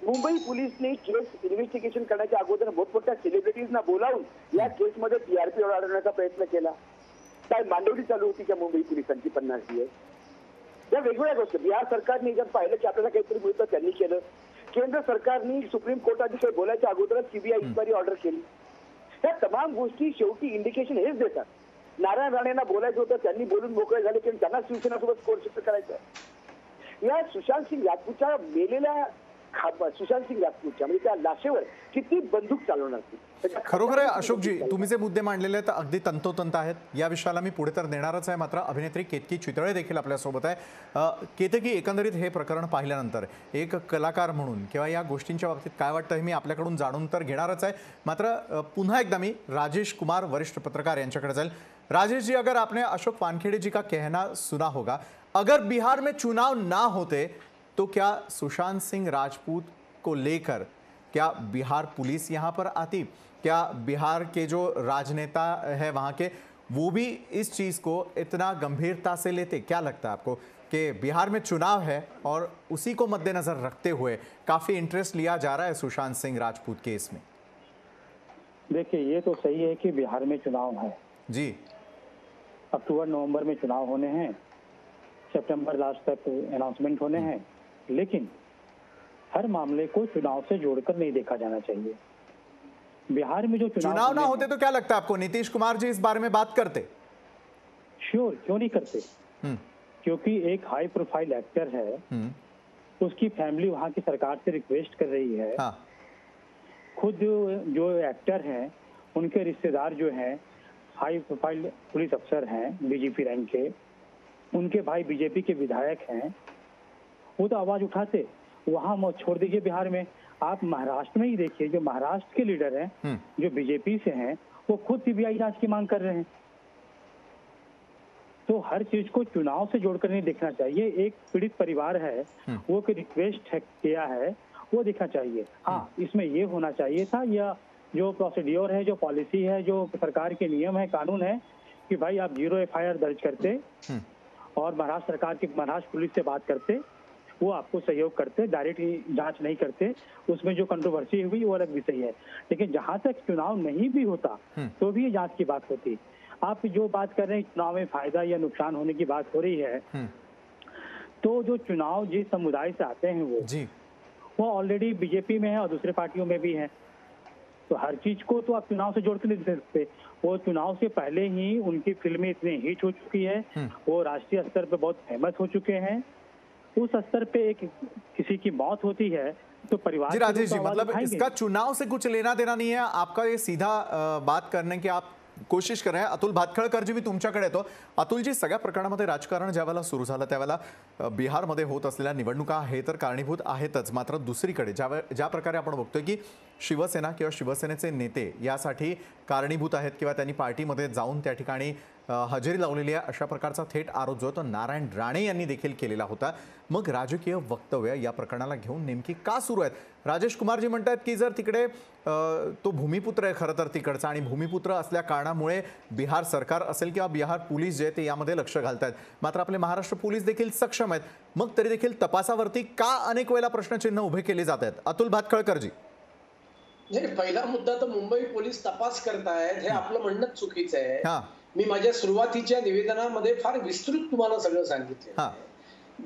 मुंबई पोलिसने केस इन्व्हेस्टिगेशन करण्याच्या अगोदर मोठमोठ्या सेलिब्रिटीजना बोलावून या केसमध्ये टीआरपी वाढवण्याचा प्रयत्न केला. काय मांडवली चालू होती का मुंबई पोलिसांची 50 दिवस? या वेगवेगळ्या गोष्टी बिहार सरकारने जर पाहिलं की आपल्याला काहीतरी मिळतं त्यांनी केलं. केंद्र सरकारने सुप्रीम कोर्टाविषयी बोलायच्या अगोदरच सीबीआय इन्क्वायरी ऑर्डर केली. या तमाम गोष्टी शेवटी इंडिकेशन हेच देतात. नारायण राणेंना बोलायचं होतं, त्यांनी बोलून मोकळे झाले की त्यांना शिवसेनासोबत स्कोर सेटल करायचं. या सुशांत सिंग राजपूतच्या मेलेल्या सुशांत सिंग राजपूतच्या म्हणजे त्या लाशेवर किती बंदूक चालवणार? खरोखर आहे अशोकजी, तुम्ही जे मुद्दे मांडलेले आहेत अगदी तंतोतंत आहेत. या विषयाला मी पुढे तर देणारच आहे. मात्र अभिनेत्री केतकी चितळे देखील आपल्यासोबत आहे. केतकी, एकंदरीत हे प्रकरण पाहिल्यानंतर एक कलाकार म्हणून किंवा या गोष्टींच्या बाबतीत काय वाटतं हे मी आपल्याकडून जाणून तर घेणारच आहे. मात्र पुन्हा एकदा मी राजेश कुमार वरिष्ठ पत्रकार यांच्याकडे जाईल. राजेश जी, अगर आपने अशोक वानखेड़े जी का कहना सुना होगा, अगर बिहार में चुनाव ना होते तो क्या सुशांत सिंह राजपूत को लेकर क्या बिहार पुलिस यहाँ पर आती? क्या बिहार के जो राजनेता है वहाँ के वो भी इस चीज़ को इतना गंभीरता से लेते? क्या लगता है आपको कि बिहार में चुनाव है और उसी को मद्देनज़र रखते हुए काफ़ी इंटरेस्ट लिया जा रहा है सुशांत सिंह राजपूत केस में? देखिए, ये तो सही है कि बिहार में चुनाव है जी। अक्टूबर नवंबर में चुनाव होने हैं, सितंबर लास्ट तक अनाउंसमेंट होने हैं, लेकिन हर मामले को चुनाव से जोड़कर नहीं देखा जाना चाहिए. बिहार में जो चुनाव ना होते तो क्या लगता है आपको नीतीश कुमार जी इस बारे में बात करते? श्योर, क्यों नहीं करते? क्योंकि एक हाई प्रोफाइल एक्टर है, उसकी फैमिली वहां की सरकार से रिक्वेस्ट कर रही है. हाँ. खुद जो एक्टर हैं उनके रिश्तेदार जो हैं हाई प्रोफाइल पुलिस अफसर हैं बीजेपी रैंक के, उनके भाई बीजेपी के विधायक हैं, वो तो आवाज उठाते. वहां छोड़ दीजिए बिहार में, आप महाराष्ट्र में ही देखिए, जो महाराष्ट्र के लीडर हैं जो बीजेपी से हैं वो खुद सीबीआई जांच की मांग कर रहे हैं. तो हर चीज को चुनाव से जोड़कर नहीं देखना चाहिए. एक पीड़ित परिवार है, वो कोई रिक्वेस्ट किया है वो देखना चाहिए. हाँ, इसमें ये होना चाहिए था, या जो प्रोसीड्योर है, जो पॉलिसी है, जो सरकार के नियम है, कानून है कि भाई आप 0 FIR दर्ज करते और महाराष्ट्र सरकार की महाराष्ट्र पुलिस से बात करते, वो आपको सहयोग करते, डायरेक्ट जांच नहीं करते. उसमें जो कंट्रोवर्सी हुई वो अलग विषय है. लेकिन जहां तक चुनाव नहीं भी होता तो भी ये जांच की बात होती. आप जो बात कर रहे हैं चुनाव में फायदा या नुकसान होने की बात हो रही है, तो जो चुनाव जिस समुदाय से आते हैं वो ऑलरेडी बीजेपी में है और दूसरे पार्टियों में भी है, तो हर चीज को तो आप चुनाव से जोड़ के नहीं दे सकते। वो चुनाव से पहले ही उनकी फिल्में इतनी हिट हो चुकी है, वो राष्ट्रीय स्तर पे बहुत फेमस हो चुके हैं। उस स्तर पे एक किसी की मौत होती है तो परिवार जी राजेश जी, मतलब इसका चुनाव से कुछ लेना देना नाही आहे, आपका ये सीधा बात करने की आप कोशिश कर रहे हैं। अतुल भातखळकरजी, मी तुमच्याकडे येतो। अतुलजी, सगळ्या प्रकरणामध्ये राजकारण ज्यावेळेला सुरू झालं त्यावेळेला बिहारमध्ये होत असलेल्या निवडणुका हे तर कारणीभूत आहेतच, मात्र दुसरीकडे ज्या प्रकारे आपण बघतोय की शिवसेना किंवा शिवसेनेचे नेते यासाठी कारणीभूत आहेत किंवा त्यांनी पार्टीमध्ये जाऊन त्या ठिकाणी हजेरी लावलेली आहे, अशा प्रकारचा थेट आरोप जो तो नारायण राणे यांनी देखील केलेला होता। मग राजकीय वक्तव्य या प्रकरणाला घेऊन नेमकी का सुरू आहेत? राजेश कुमारजी म्हणतात की जर तिकडे तो भूमिपुत्र आहे खरं तर तिकडचा, आणि भूमिपुत्र असल्या कारणामुळे बिहार सरकार असेल किंवा बिहार पोलीस जे ते यामध्ये लक्ष घालतात, मात्र आपले महाराष्ट्र पोलीस देखील सक्षम आहेत, मग तरी देखील तपासावरती का अनेक वेळेला प्रश्नचिन्ह उभे केले जात आहेत? अतुल भातखळकरजी। नाही, पहिला मुद्दा तर मुंबई पोलीस तपास करतायत हे आपलं म्हणणं चुकीचं आहे। मी माझ्या सुरुवातीच्या निवेदनामध्ये फार विस्तृत तुम्हाला सगळं सांगितलं।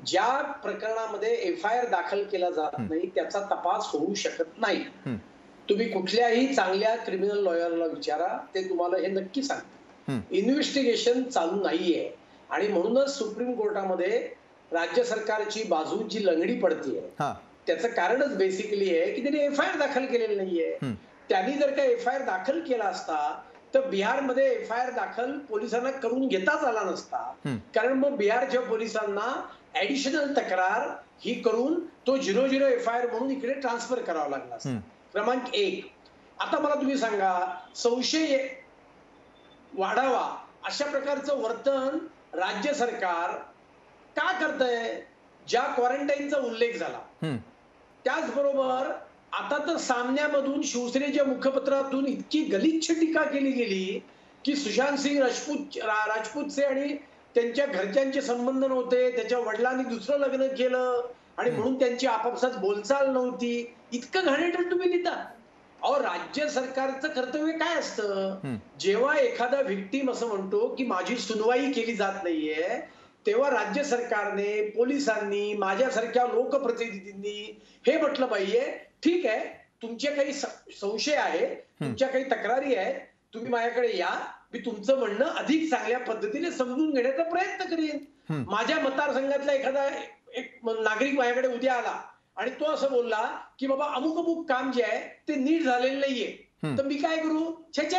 ज्या प्रकरणामध्ये FIR दाखल केला जात नाही त्याचा तपास होऊ शकत नाही। तुम्ही कुठल्याही चांगल्या क्रिमिनल लॉयरला विचारा, ते तुम्हाला हे नक्की सांगतात। इन्व्हेस्टिगेशन चालू नाहीये आणि म्हणूनच सुप्रीम कोर्टामध्ये राज्य सरकारची बाजू जी लंगडी पडतीये त्याचं कारणच बेसिकली आहे की त्यांनी FIR दाखल केलेलं नाहीये। त्यांनी जर का FIR दाखल केला असता तर बिहारमध्ये FIR दाखल पोलिसांना करून घेताच आला नसता, कारण मग बिहारच्या पोलिसांना ऍडिशनल तक्रार ही करून तो 00 FIR म्हणून इकडे ट्रान्सफर करावा लागला असता। क्रमांक 1, आता मला तुम्ही सांगा, संशय वाढावा अशा प्रकारचं वर्तन राज्य सरकार का करतंय? ज्या क्वारंटाईनचा उल्लेख झाला त्याचबरोबर आता तर सामन्यामधून शिवसेनेच्या मुखपत्रातून इतकी गलिच्छ टीका केली गेली की सुशांत सिंग राजपूतचे आणि त्यांच्या घरच्यांचे संबंध नव्हते, त्याच्या वडिलांनी दुसरं लग्न केलं आणि म्हणून त्यांची आपापसात बोलचाल नव्हती, इतकं घाणेरडं तुम्ही लिहिता। अहो, राज्य सरकारचं कर्तव्य काय असतं? जेव्हा एखादा व्हिक्टीम असं म्हणतो की माझी सुनवाई केली जात नाहीये, तेव्हा राज्य सरकारने, पोलिसांनी, माझ्यासारख्या लोकप्रतिनिधींनी हे म्हटलं पाहिजे, ठीक आहे, तुमचे काही संशय आहे, तुमच्या काही तक्रारी आहेत, तुम्ही माझ्याकडे या, मी तुमचं म्हणणं अधिक चांगल्या पद्धतीने समजून घेण्याचा प्रयत्न करेन। माझ्या मतदारसंघातला एखादा एक नागरिक माझ्याकडे उद्या आला आणि तो असं बोलला की बाबा अमुक अमुक काम जे आहे ते नीट झालेलं नाहीये, तर मी काय करू? छे,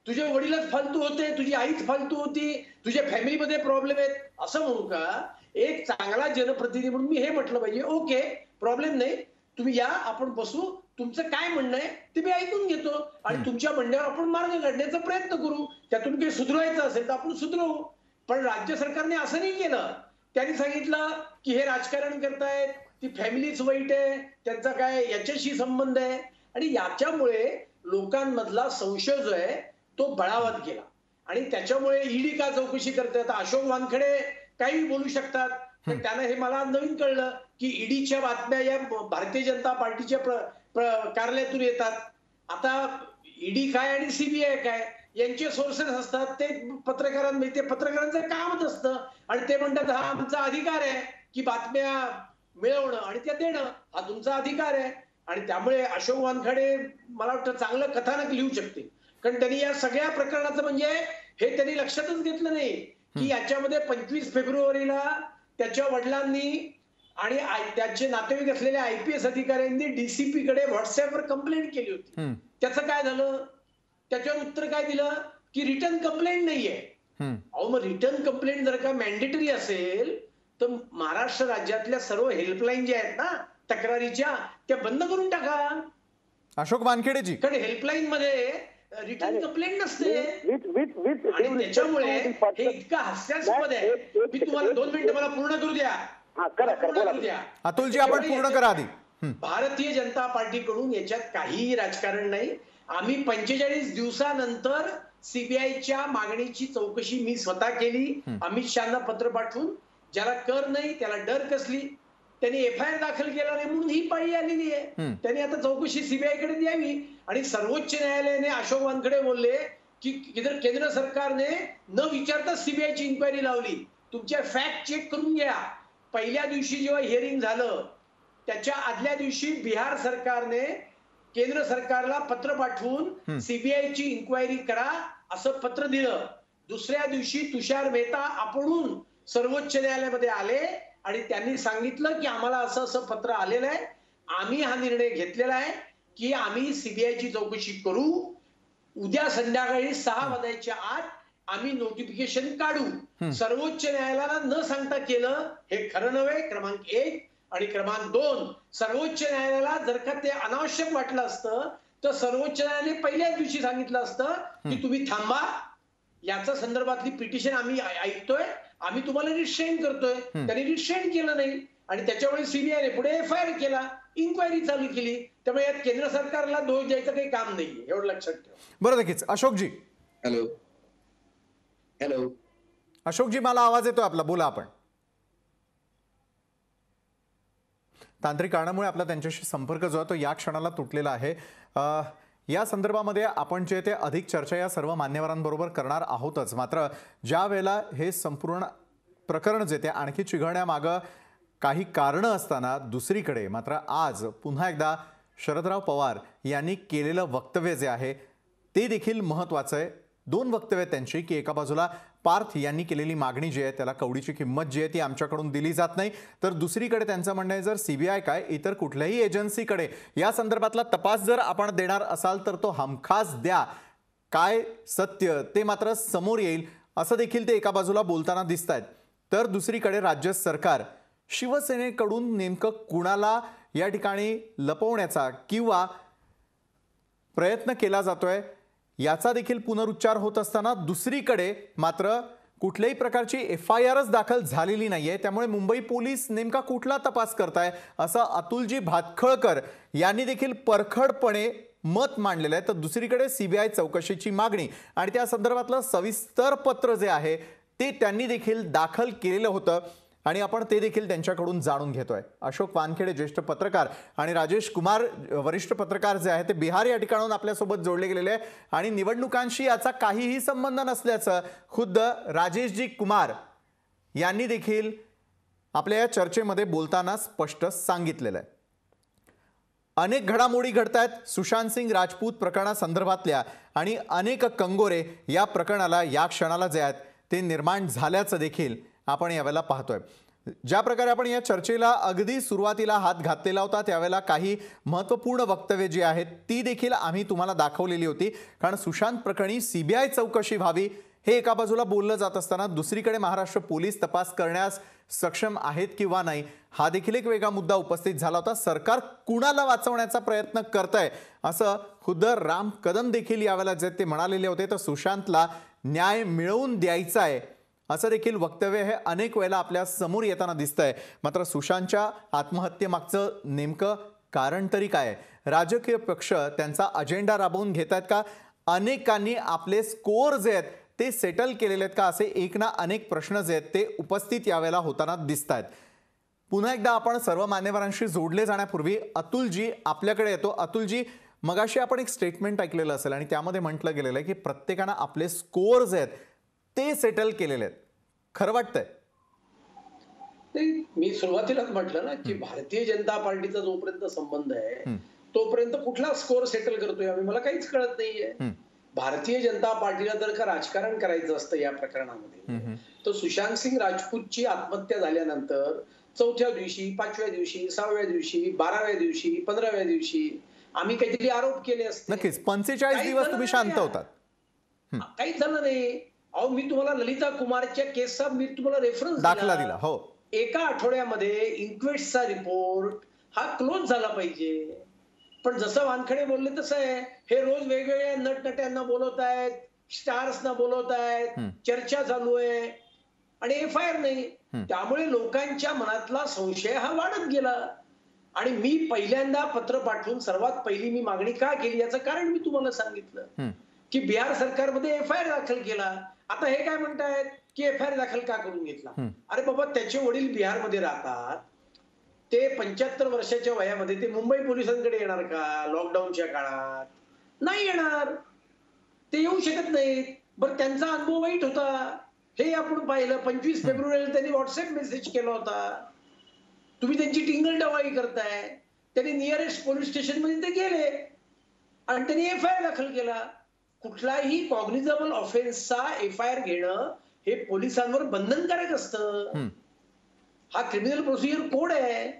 तुझे वडीलच फालतू होते, तुझी आईच फालतू होती, तुझ्या फॅमिलीमध्ये प्रॉब्लेम आहेत असं म्हणू का? एक चांगला जनप्रतिनिधी म्हणून मी हे म्हटलं पाहिजे, ओके प्रॉब्लेम नाही, तुम्ही या, आपण बसू, तुमचं काय म्हणणं आहे ते मी ऐकून घेतो आणि तुमच्या म्हणण्यावर आपण मार्ग काढण्याचा प्रयत्न करू, त्यातून काही सुधारायचं असेल तर आपण सुधारवू। पण राज्य सरकारने असं नाही केलं, त्यांनी सांगितलं की हे राजकारण करतायत, ती फॅमिलीच वाईट आहे, त्यांचा काय याच्याशी संबंध आहे, आणि याच्यामुळे लोकांमधला संशय जो आहे तो बळावत गेला आणि त्याच्यामुळे ईडी का चौकशी करतात? अशोक वानखेडे काही बोलू शकतात, पण त्यांना हे मला नवीन कळलं की ईडीच्या बातम्या या भारतीय जनता पार्टीच्या कार्यालयातून येतात। आता ईडी काय आणि CBI काय यांचे सोर्सेस असतात, ते पत्रकारांचं कामच असतं आणि ते म्हणतात हा आमचा अधिकार आहे की बातम्या मिळवणं आणि त्या देणं, हा तुमचा अधिकार आहे। आणि त्यामुळे अशोक वानखेडे मला वाटतं चांगलं कथानक लिहू शकते, कारण त्यांनी या सगळ्या प्रकरणाचं म्हणजे हे त्यांनी लक्षातच घेतलं नाही की याच्यामध्ये 25 फेब्रुवारीला त्याच्या वडिलांनी आणि त्याचे नातेवाईक असलेल्या IPS अधिकाऱ्यांनी DCP कडे व्हॉट्सअपवर कंप्लेंट केली होती। त्याचं काय झालं? त्याच्यावर उत्तर काय दिलं की रिटर्न कंप्लेंट नाहीये। अहो, मग रिटर्न कंप्लेंट जर का मॅन्डेटरी असेल तर महाराष्ट्र राज्यातल्या सर्व हेल्पलाईन ज्या आहेत ना तक्रारीच्या, त्या बंद करून टाका अशोक वानखेडेजी, कारण हेल्पलाईन मध्ये रिटर्न कंप्लेंट नसते आणि त्याच्यामुळे हे इतकं हास्यास्पद आहे। मी तुम्हाला 2 मिनिटं मला पूर्ण करू द्या। अतुलजी, आपण पूर्ण करा आधी। भारतीय जनता पार्टीकडून याच्यात काहीही राजकारण नाही। आम्ही 45 दिवसानंतर CBIच्या मागणीची चौकशी मी स्वतः केली, अमित शहाना पत्र पाठवून। ज्याला कर नाही त्याला डर कसली, त्यांनी FIR दाखल केला नाही म्हणून ही पाळी आलेली आहे। त्यांनी आता चौकशी CBI कडे द्यावी आणि सर्वोच्च न्यायालयाने अशोक वानखेडे बोलले की केंद्र सरकारने न विचारता CBIची इन्क्वायरी लावली, तुमच्या फॅक्ट चेक करून घ्या, पहिल्या दिवशी जेव्हा हिअरिंग झालं त्याच्या आदल्या दिवशी बिहार सरकारने केंद्र सरकारला पत्र पाठवून सीबीआयची इन्क्वायरी करा असं पत्र दिलं. दुसऱ्या दिवशी तुषार मेहता आपणहून सर्वोच्च न्यायालयामध्ये आले आणि त्यांनी सांगितलं की आम्हाला असं असं पत्र आलेलं आहे, आम्ही हा निर्णय घेतलेला आहे की आम्ही सीबीआयची चौकशी करू. उद्या संध्याकाळी 6 वाजायच्या आत आम्ही नोटिफिकेशन काढू. सर्वोच्च न्यायालयाला न सांगता केलं हे खरं नव्हे. क्रमांक 1 आणि क्रमांक 2, सर्वोच्च न्यायालयाला जर का ते अनावश्यक वाटलं असतं तर सर्वोच्च न्यायालयाने पहिल्याच दिवशी सांगितलं असतं की तुम्ही थांबा, याच्या संदर्भातली पिटिशन आम्ही ऐकतोय, आम्ही तुम्हाला रिस्ट्रेन करतोय. त्यांनी रिस्ट्रेन केलं नाही आणि त्याच्यामुळे सीबीआयने पुढे एफआयआर केला, इन्क्वायरी चालू केली. त्यामुळे यात केंद्र सरकारला दोष द्यायचं काही काम नाहीये, एवढं लक्षात ठेवा. बरं, नक्कीच. अशोकजी. हॅलो हॅलो अशोकजी, मला आवाज येतोय आपला, बोला आपण. तांत्रिक कारणामुळे आपला त्यांच्याशी संपर्क जो आहे तो या क्षणाला तुटलेला आहे. या संदर्भामध्ये आपण जे ते अधिक चर्चा या सर्व मान्यवरांबरोबर करणार आहोतच. मात्र ज्या वेळेला हे संपूर्ण प्रकरण जे ते आणखी चिघळण्यामागं काही कारणं असताना दुसरीकडे मात्र आज पुन्हा एकदा शरदराव पवार यांनी केलेलं वक्तव्य जे आहे ते देखील महत्त्वाचं आहे. 2 वक्तव्य त्यांची की एका बाजूला पार्थ यांनी केलेली मागणी जी आहे त्याला कवडीची किंमत जी आहे ती आमच्याकडून दिली जात नाही, तर दुसरीकडे त्यांचं म्हणणं आहे जर सीबीआय काय इतर कुठल्याही एजन्सीकडे या संदर्भातला तपास जर आपण देणार असाल तर तो हमखास द्या, काय सत्य ते मात्र समोर येईल असं देखील ते एका बाजूला बोलताना दिसत आहेत. तर दुसरीकडे राज्य सरकार शिवसेनेकडून नेमकं कुणाला या ठिकाणी लपवण्याचा किंवा प्रयत्न केला जातोय याचा देखील पुनरुच्चार होत असताना दुसरीकडे मात्र कुठल्याही प्रकारची एफआयआरच दाखल झालेली नाहीये. त्यामुळे मुंबई पोलीस नेमका कुठला तपास करताय असं अतुलजी भातखळकर यांनी देखील परखडपणे मत मांडलेलं आहे. तर दुसरीकडे सीबीआय चौकशीची मागणी आणि त्या संदर्भातलं सविस्तर पत्र जे आहे ते त्यांनी देखील दाखल केलेलं होतं आणि आपण ते देखील त्यांच्याकडून जाणून घेतोय. अशोक वानखेडे ज्येष्ठ पत्रकार आणि राजेश कुमार वरिष्ठ पत्रकार जे आहे ते बिहार या ठिकाणाहून आपल्यासोबत जोडले गेलेले आहे आणि निवडणुकांशी याचा काहीही संबंध नसल्याचं खुद्द राजेशजी कुमार यांनी देखील आपल्या या चर्चेमध्ये बोलताना स्पष्ट सांगितलेलं आहे. अनेक घडामोडी घडत आहेत सुशांत सिंग राजपूत प्रकरणासंदर्भातल्या आणि अनेक कंगोरे या प्रकरणाला या क्षणाला जे आहेत ते निर्माण झाल्याचं देखील आपण यावेळेला पाहतोय. ज्या प्रकारे आपण या चर्चेला अगदी सुरुवातीला हात घातलेला होता त्यावेळेला काही महत्त्वपूर्ण वक्तव्ये जी आहेत ती देखील आम्ही तुम्हाला दाखवलेली होती. कारण सुशांत प्रकरणी सीबीआय चौकशी व्हावी हे एका बाजूला बोललं जात असताना दुसरीकडे महाराष्ट्र पोलीस तपास करण्यास सक्षम आहेत किंवा नाही हा देखील एक वेगळा मुद्दा उपस्थित झाला होता. सरकार कुणाला वाचवण्याचा प्रयत्न करतंय असं खुद्द राम कदम देखील यावेळेला जे ते म्हणालेले होते. तर सुशांतला न्याय मिळवून द्यायचा आहे असं देखील वक्तव्य हे अनेक वेळेला आपल्या समोर येताना दिसतंय. मात्र सुशांतच्या आत्महत्येमागचं नेमकं कारण तरी काय आहे? राजकीय पक्ष त्यांचा अजेंडा राबवून घेत आहेत का? अनेकांनी आपले स्कोअर जे आहेत ते सेटल केलेले आहेत का? असे एक ना अनेक प्रश्न जे आहेत ते उपस्थित यावेळेला होताना दिसत आहेत. पुन्हा एकदा आपण सर्व मान्यवरांशी जोडले जाण्यापूर्वी अतुलजी आपल्याकडे येतो. अतुलजी, मगाशी आपण एक स्टेटमेंट ऐकलेलं असेल आणि त्यामध्ये म्हटलं गेलेलं आहे की प्रत्येकानं आपले स्कोअर जे आहेत ते सेटल केलेले आहेत, खरं वाटतंय? नाही, मी सुरुवातीलाच म्हटलं ना की भारतीय जनता पार्टीचा जोपर्यंत संबंध आहे तोपर्यंत कुठला स्कोअर सेटल करतोय आम्ही मला काहीच कळत नाहीये. भारतीय जनता पार्टीला जर का राजकारण करायचं असतं या प्रकरणामध्ये तर सुशांत सिंग राजपूतची आत्महत्या झाल्यानंतर 4थ्या दिवशी, 5व्या दिवशी, 6व्या दिवशी, 12व्या दिवशी, 15व्या दिवशी आम्ही काहीतरी आरोप केले असते. नक्कीच 45 दिवस तुम्ही शांत होतात. काहीच झालं नाही. अहो, मी तुम्हाला ललिता कुमारच्या केसचा मी तुम्हाला रेफरन्स दाखला दिला. हो, एका आठवड्यामध्ये इन्क्वेस्टचा रिपोर्ट हा क्लोज झाला पाहिजे. पण जसं वानखेडे बोलले तसं आहे, हे रोज वेगवेगळ्या नटनट्यांना बोलवत आहेत, स्टार्सना बोलवत आहेत, चर्चा चालू आहे आणि एफआयआर नाही. त्यामुळे लोकांच्या मनातला संशय हा वाढत गेला आणि मी पहिल्यांदा पत्र पाठवून सर्वात पहिली मी मागणी का केली याचं कारण मी तुम्हाला सांगितलं की बिहार सरकारमध्ये एफआयआर दाखल केला. आता हे काय म्हणतायत की एफआयआर दाखल का करून घेतला? अरे बाबा, त्याचे वडील बिहारमध्ये राहतात, ते 75 वर्षाच्या वयामध्ये ते मुंबई पोलिसांकडे येणार का लॉकडाऊनच्या काळात? नाही येणार, ते येऊ शकत नाहीत. बरं, त्यांचा अनुभव वाईट होता हे आपण पाहिलं. 25 फेब्रुवारीला त्यांनी व्हॉट्सअप मेसेज केला होता तुम्ही त्यांची टिंगलटवाळी करताय. त्यांनी नियरेस्ट पोलीस स्टेशन मध्ये ते गेले आणि त्यांनी FIR दाखल केला. कुठलाही कॉग्निझेबल ऑफेन्सचा FIR घेणं हे पोलिसांवर बंधनकारक असतं. हा क्रिमिनल प्रोसिजर कोड आहे.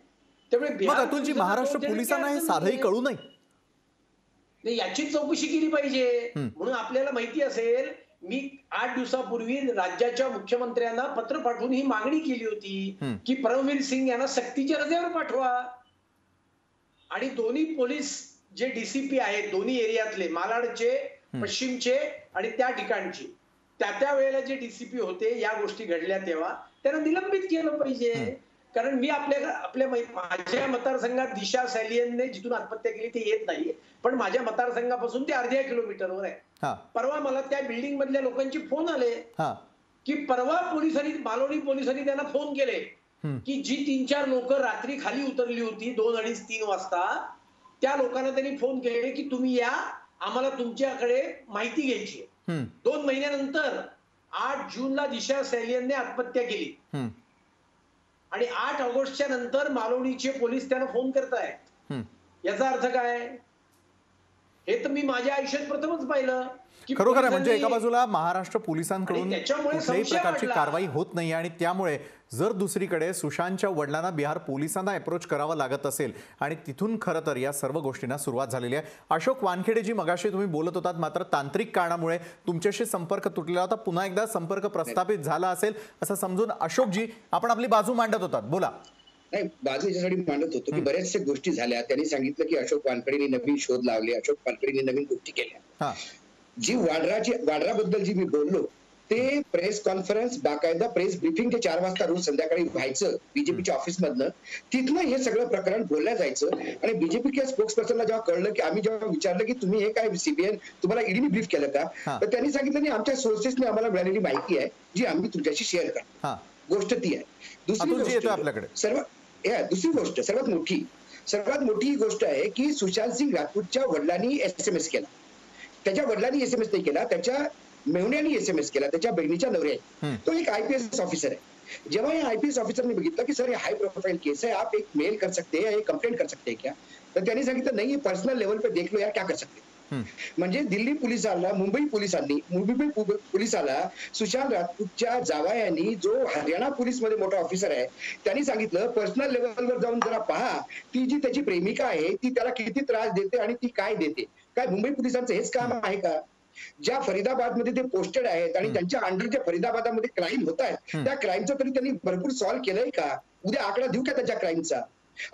त्यामुळे अतुलजी, महाराष्ट्र पोलिसांना हे साधंही कळू नये. याची चौकशी केली पाहिजे. म्हणून आपल्याला माहिती असेल, मी 8 दिवसापूर्वी राज्याच्या मुख्यमंत्र्यांना पत्र पाठवून ही मागणी केली होती की परमवीर सिंग यांना सक्तीच्या रजेवर पाठवा. आणि दोन्ही पोलीस जे DCP आहेत दोन्ही एरियातले, मालाडचे, पश्चिमचे आणि त्या ठिकाणचे, त्या वेळेला जे DCP होते, या गोष्टी घडल्या तेव्हा त्यांना निलंबित केलं पाहिजे. कारण मी माझ्या मतदारसंघात दिशा सॅलियनने जिथून आत्महत्या केली ते येत नाही, पण माझ्या मतदारसंघापासून ते अर्ध्या किलोमीटरवर आहे. परवा मला त्या बिल्डिंग मधल्या लोकांचे फोन आले की परवा मालवणी पोलिसांनी त्यांना फोन केले की जी 3-4 लोक रात्री खाली उतरली होती 2, 2:30, 3 वाजता, त्या लोकांना त्यांनी फोन केले की तुम्ही या, आम्हाला तुमच्याकडे माहिती घ्यायची. 2 महिन्यानंतर 8 जूनला दिशा सॅलियनने आत्महत्या केली आणि 8 ऑगस्टच्या नंतर मालवणीचे पोलीस त्यांना फोन करतायत. याचा अर्थ काय? हे तर मी माझ्या आयुष्यात प्रथमच पाहिलं. खरोखर म्हणजे एका बाजूला महाराष्ट्र पोलिसांकडून कुठल्याही प्रकारची कारवाई होत नाही आणि त्यामुळे जर दुसरीकडे सुशांतच्या वडिलांना बिहार पोलिसांना अप्रोच करावा लागत असेल आणि तिथून खरं तर या सर्व गोष्टींना सुरुवात झालेली आहे. अशोक वानखेडेजी, मगाशी तुम्ही बोलत होतात, मात्र तांत्रिक कारणामुळे तुमच्याशी संपर्क तुटलेला होता. पुन्हा एकदा संपर्क प्रस्थापित झाला असेल असं समजून अशोकजी आपण आपली बाजू मांडत होतात, बोला. नाही, बाजू याच्यासाठी मांडत होतो की बऱ्याचशा गोष्टी झाल्या. त्यांनी सांगितलं की अशोक वानखेडेंनी नवीन शोध लावले, अशोक वानखेडेंनी नवीन गोष्टी केल्या. जी वाड्राबद्दल जी मी बोललो ते प्रेस कॉन्फरन्स, बाकायदा प्रेस ब्रीफिंग ते 4 वाजता रोज संध्याकाळी व्हायचं बीजेपीच्या ऑफिसमधनं. तिथनं हे सगळं प्रकरण बोललं जायचं. आणि बीजेपीच्या स्पोक्सपर्सनला जेव्हा कळलं की आम्ही जेव्हा विचारलं की तुम्ही हे काय CBI तुम्हाला ईडीने ब्रीफ केलं का, तर त्यांनी सांगितलं नाही, आमच्या सोर्सेसने आम्हाला मिळालेली माहिती आहे जी आम्ही तुमच्याशी शेअर करतो. गोष्ट ती आहे. दुसरी गोष्ट सर्वात मोठी ही गोष्ट आहे की सुशांत सिंग राजपूतच्या वडिलांनी SMS केला. त्याच्या वडिलांनी SMS नाही केला, त्याच्या मेहुण्यानी SMS केला, त्याच्या बहिणीच्या नवऱ्याने. तो एक IPS ऑफिसर आहे. जेव्हा या IPS ऑफिसरने बघितलं की सर ये हाई प्रोफाइल केस है, आप एक मेल कर सकते हैं, एक कंप्लेंट कर सकते हैं क्या, तर त्यांनी सांगितलं नाही, पर्सनल लेवल पे देख लो यार क्या कर सकते. म्हणजे दिल्ली पोलिसांना, मुंबई पोलिसाला सुशांत राजपूतच्या जावयानी, जो हरियाणा पोलीसमध्ये मोठा ऑफिसर आहे, त्यांनी सांगितलं पर्सनल लेवलवर जाऊन जरा पहा ती जी त्याची प्रेमिका आहे ती त्याला किती त्रास देते आणि ती काय देते. काय मुंबई पोलिसांचं हेच काम आहे का? ज्या फरीदाबादमध्ये ते पोस्टेड आहेत आणि त्यांच्या अंडर ज्या फरीदाबादमध्ये क्राईम होत आहेत त्या क्राईमचं तरी त्यांनी भरपूर सॉल्व्ह केलंय का? उद्या आकडा देऊ का त्याच्या क्राईमचा?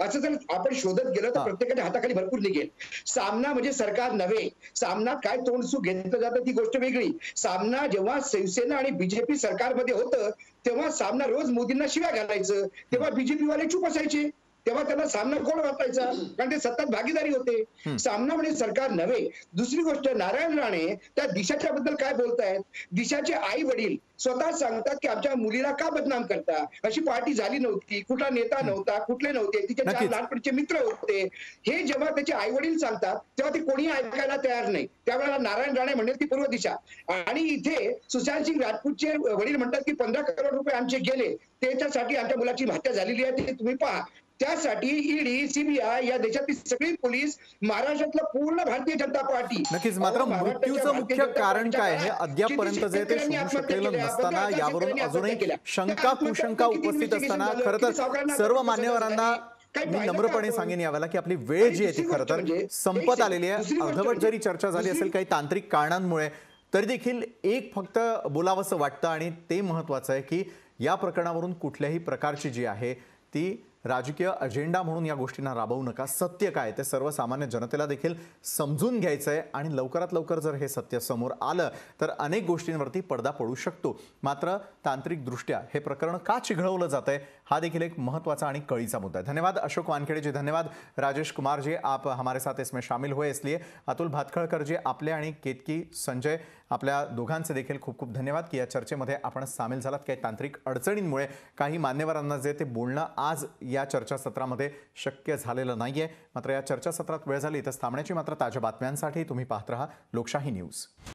असं जर आपण शोधत गेलो तर प्रत्येकाच्या हाताखाली भरपूर निघेल. सामना म्हणजे सरकार नव्हे. सामना काय तोंडसू घेतलं जातं ती गोष्ट वेगळी. सामना जेव्हा शिवसेना आणि बीजेपी सरकारमध्ये होतं तेव्हा सामना रोज मोदींना शिव्या घालायचं, तेव्हा बीजेपी वाले चूप असायचे, तेव्हा त्यांना सामना कोण वाटायचा, कारण ते सत्तात भागीदारी होते. सामना म्हणजे सरकार नव्हे. दुसरी गोष्ट, नारायण राणे त्या दिशाच्या बद्दल काय बोलतायत? दिशाचे आई वडील स्वतः सांगतात की आमच्या मुलीला का बदनाम करता, अशी पार्टी झाली नव्हती, कुठला नेता नव्हता, कुठले नव्हते, तिचे 4 लहानपणीचे मित्र होते. हे जेव्हा त्याचे आई वडील सांगतात तेव्हा ती कोणी ऐकायला तयार नाही. त्यावेळेला नारायण राणे म्हणतात की पूर्व दिशा. आणि इथे सुशांत सिंग राजपूतचे वडील म्हणतात की 15 करोड रुपये आमचे गेले, त्याच्यासाठी आमच्या मुलाची हत्या झालेली आहे, ते तुम्ही पहा. त्यासाठी ईडी, CBI या देशातील सगळी पोलीस, महाराष्ट्रातलं पूर्ण भारतीय जनता पार्टी. नक्कीच, मात्र मृत्यूचं मुख्य कारण काय हे अद्यापपर्यंत जे ते शोधू शकलेलं नसताना यावरून अजूनही शंका कुशंका उपस्थित असताना खरं तर सर्व मान्यवरांना मी नम्रपणे सांगेन यावेळेला की आपली वेळ जी आहे ती खरं तर संपत आलेली आहे. अर्धवट जरी चर्चा झाली असेल काही तांत्रिक कारणांमुळे तरी देखील एक फक्त बोलावंसं वाटतं आणि ते महत्वाचं आहे की या प्रकरणावरून कुठल्याही प्रकारची जी आहे ती राजकीय अजेंडा म्हणून या गोष्टींना राबवू नका. सत्य काय ते सर्वसामान्य जनतेला देखील समजून घ्यायचं आहे आणि लवकरात लवकर जर हे सत्य समोर आलं तर अनेक गोष्टींवरती पडदा पडू शकतो. मात्र तांत्रिकदृष्ट्या हे प्रकरण का चिघळवलं जातंय हा देखील एक महत्त्वाचा आणि कळीचा मुद्दा आहे. धन्यवाद अशोक वानखेड़े जी, धन्यवाद राजेश कुमार जी, आप हमारे साथ इसमें शामिल हुए. इसलिए अतुल भातखळकर जी आपले आणि केतकी संजय आपल्या दोघांचे देखील खूप खूप धन्यवाद की या चर्चेमध्ये आपण सामील झालात. काही तांत्रिक अडचणींमुळे काही मान्यवरांना जे ते बोलणं आज या चर्चासत्रामध्ये शक्य झालेलं नाहीये. मात्र या चर्चासत्रात वेळ झाली तर थांबण्याची. मात्र ताज्या बातम्यांसाठी तुम्ही पाहत रहा लोकशाही न्यूज.